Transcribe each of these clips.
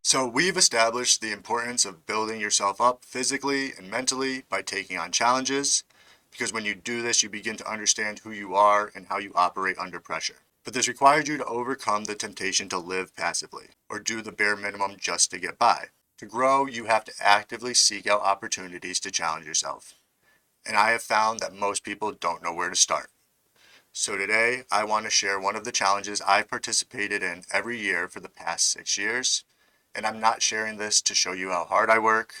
So we've established the importance of building yourself up physically and mentally by taking on challenges, because when you do this, you begin to understand who you are and how you operate under pressure. But this requires you to overcome the temptation to live passively or do the bare minimum just to get by. To grow, you have to actively seek out opportunities to challenge yourself. And I have found that most people don't know where to start. So today, I want to share one of the challenges I've participated in every year for the past 6 years. And I'm not sharing this to show you how hard I work.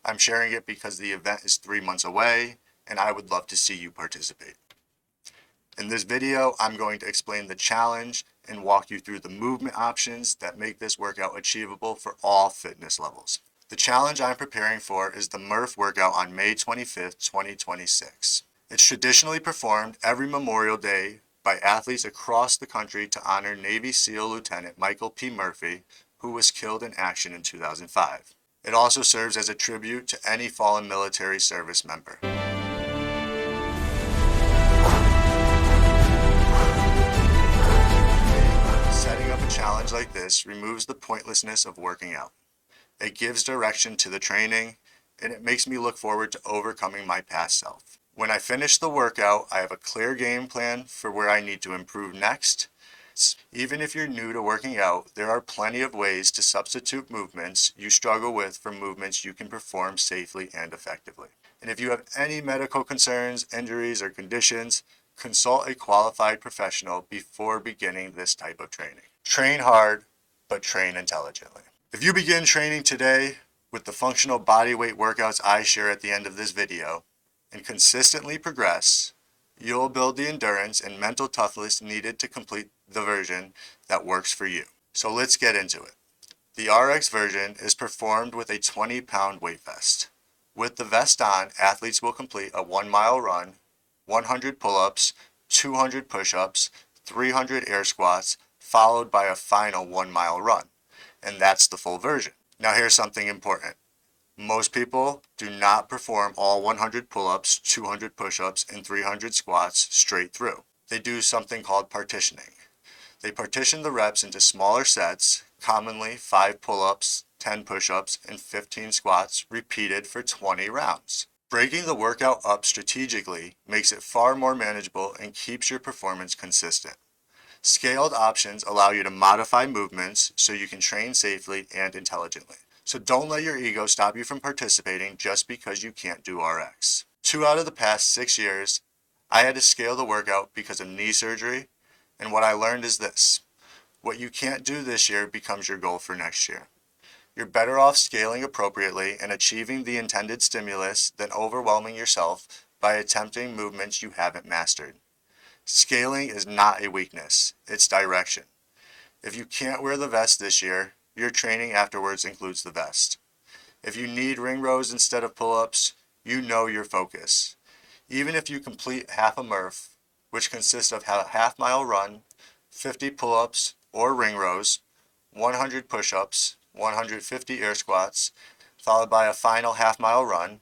I'm sharing it because the event is 3 months away and I would love to see you participate. In this video, I'm going to explain the challenge and walk you through the movement options that make this workout achievable for all fitness levels. The challenge I'm preparing for is the Murph Workout on May 25th, 2026. It's traditionally performed every Memorial Day by athletes across the country to honor Navy SEAL Lieutenant Michael P. Murphy, who was killed in action in 2005. It also serves as a tribute to any fallen military service member. Setting up a challenge like this removes the pointlessness of working out. It gives direction to the training, and it makes me look forward to overcoming my past self. When I finish the workout, I have a clear game plan for where I need to improve next. Even if you're new to working out, there are plenty of ways to substitute movements you struggle with for movements you can perform safely and effectively. And if you have any medical concerns, injuries, or conditions, consult a qualified professional before beginning this type of training. Train hard, but train intelligently. If you begin training today with the functional bodyweight workouts I share at the end of this video and consistently progress, you'll build the endurance and mental toughness needed to complete the version that works for you. So let's get into it. The RX version is performed with a 20-pound weight vest. With the vest on, athletes will complete a 1-mile run, 100 pull-ups, 200 push-ups, 300 air squats, followed by a final 1-mile run. And that's the full version. Now here's something important. Most people do not perform all 100 pull-ups, 200 push-ups, and 300 squats straight through. They do something called partitioning. They partition the reps into smaller sets, commonly 5 pull-ups, 10 push-ups, and 15 squats repeated for 20 rounds. Breaking the workout up strategically makes it far more manageable and keeps your performance consistent. Scaled options allow you to modify movements so you can train safely and intelligently. So don't let your ego stop you from participating just because you can't do RX. 2 out of the past 6 years, I had to scale the workout because of knee surgery, and what I learned is this: what you can't do this year becomes your goal for next year. You're better off scaling appropriately and achieving the intended stimulus than overwhelming yourself by attempting movements you haven't mastered. Scaling is not a weakness, it's direction. If you can't wear the vest this year, your training afterwards includes the vest. If you need ring rows instead of pull-ups, you know your focus. Even if you complete half a Murph, which consists of a half-mile run, 50 pull-ups or ring rows, 100 push-ups, 150 air squats, followed by a final half-mile run,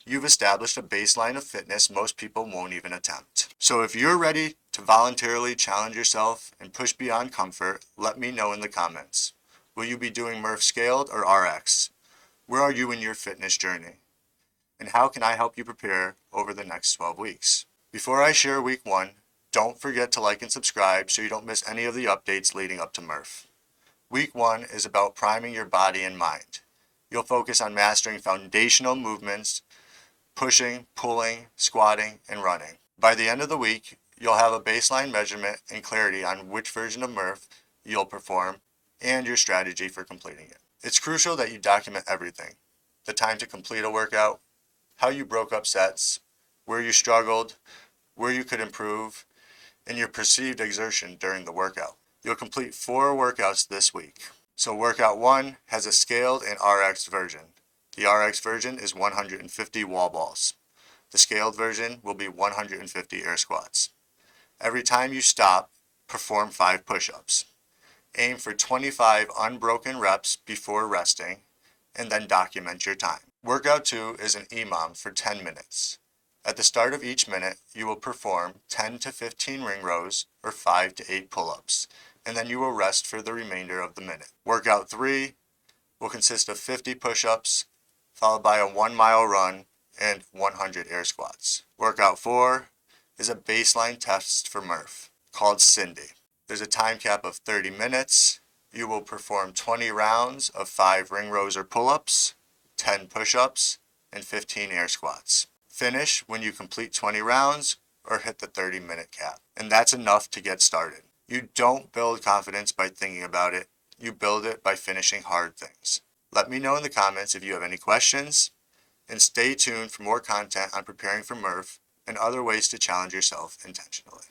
you've established a baseline of fitness most people won't even attempt. So if you're ready to voluntarily challenge yourself and push beyond comfort, let me know in the comments. Will you be doing Murph scaled or RX? Where are you in your fitness journey? And how can I help you prepare over the next 12 weeks? Before I share week 1, don't forget to like and subscribe so you don't miss any of the updates leading up to Murph. Week 1 is about priming your body and mind. You'll focus on mastering foundational movements, pushing, pulling, squatting, and running. By the end of the week, you'll have a baseline measurement and clarity on which version of Murph you'll perform and your strategy for completing it. It's crucial that you document everything: the time to complete a workout, how you broke up sets, where you struggled, where you could improve, and your perceived exertion during the workout. You'll complete 4 workouts this week. So workout 1 has a scaled and RX version. The RX version is 150 wall balls. The scaled version will be 150 air squats. Every time you stop, perform 5 push-ups. Aim for 25 unbroken reps before resting, and then document your time. Workout 2 is an EMOM for 10 minutes. At the start of each minute, you will perform 10 to 15 ring rows or 5 to 8 pull-ups, and then you will rest for the remainder of the minute. Workout 3 will consist of 50 push-ups, followed by a 1-mile run and 100 air squats. Workout 4 is a baseline test for Murph, called Cindy. There's a time cap of 30 minutes. You will perform 20 rounds of 5 ring rows or pull-ups, 10 push-ups, and 15 air squats. Finish when you complete 20 rounds or hit the 30-minute cap. And that's enough to get started. You don't build confidence by thinking about it. You build it by finishing hard things. Let me know in the comments if you have any questions, and stay tuned for more content on preparing for Murph and other ways to challenge yourself intentionally.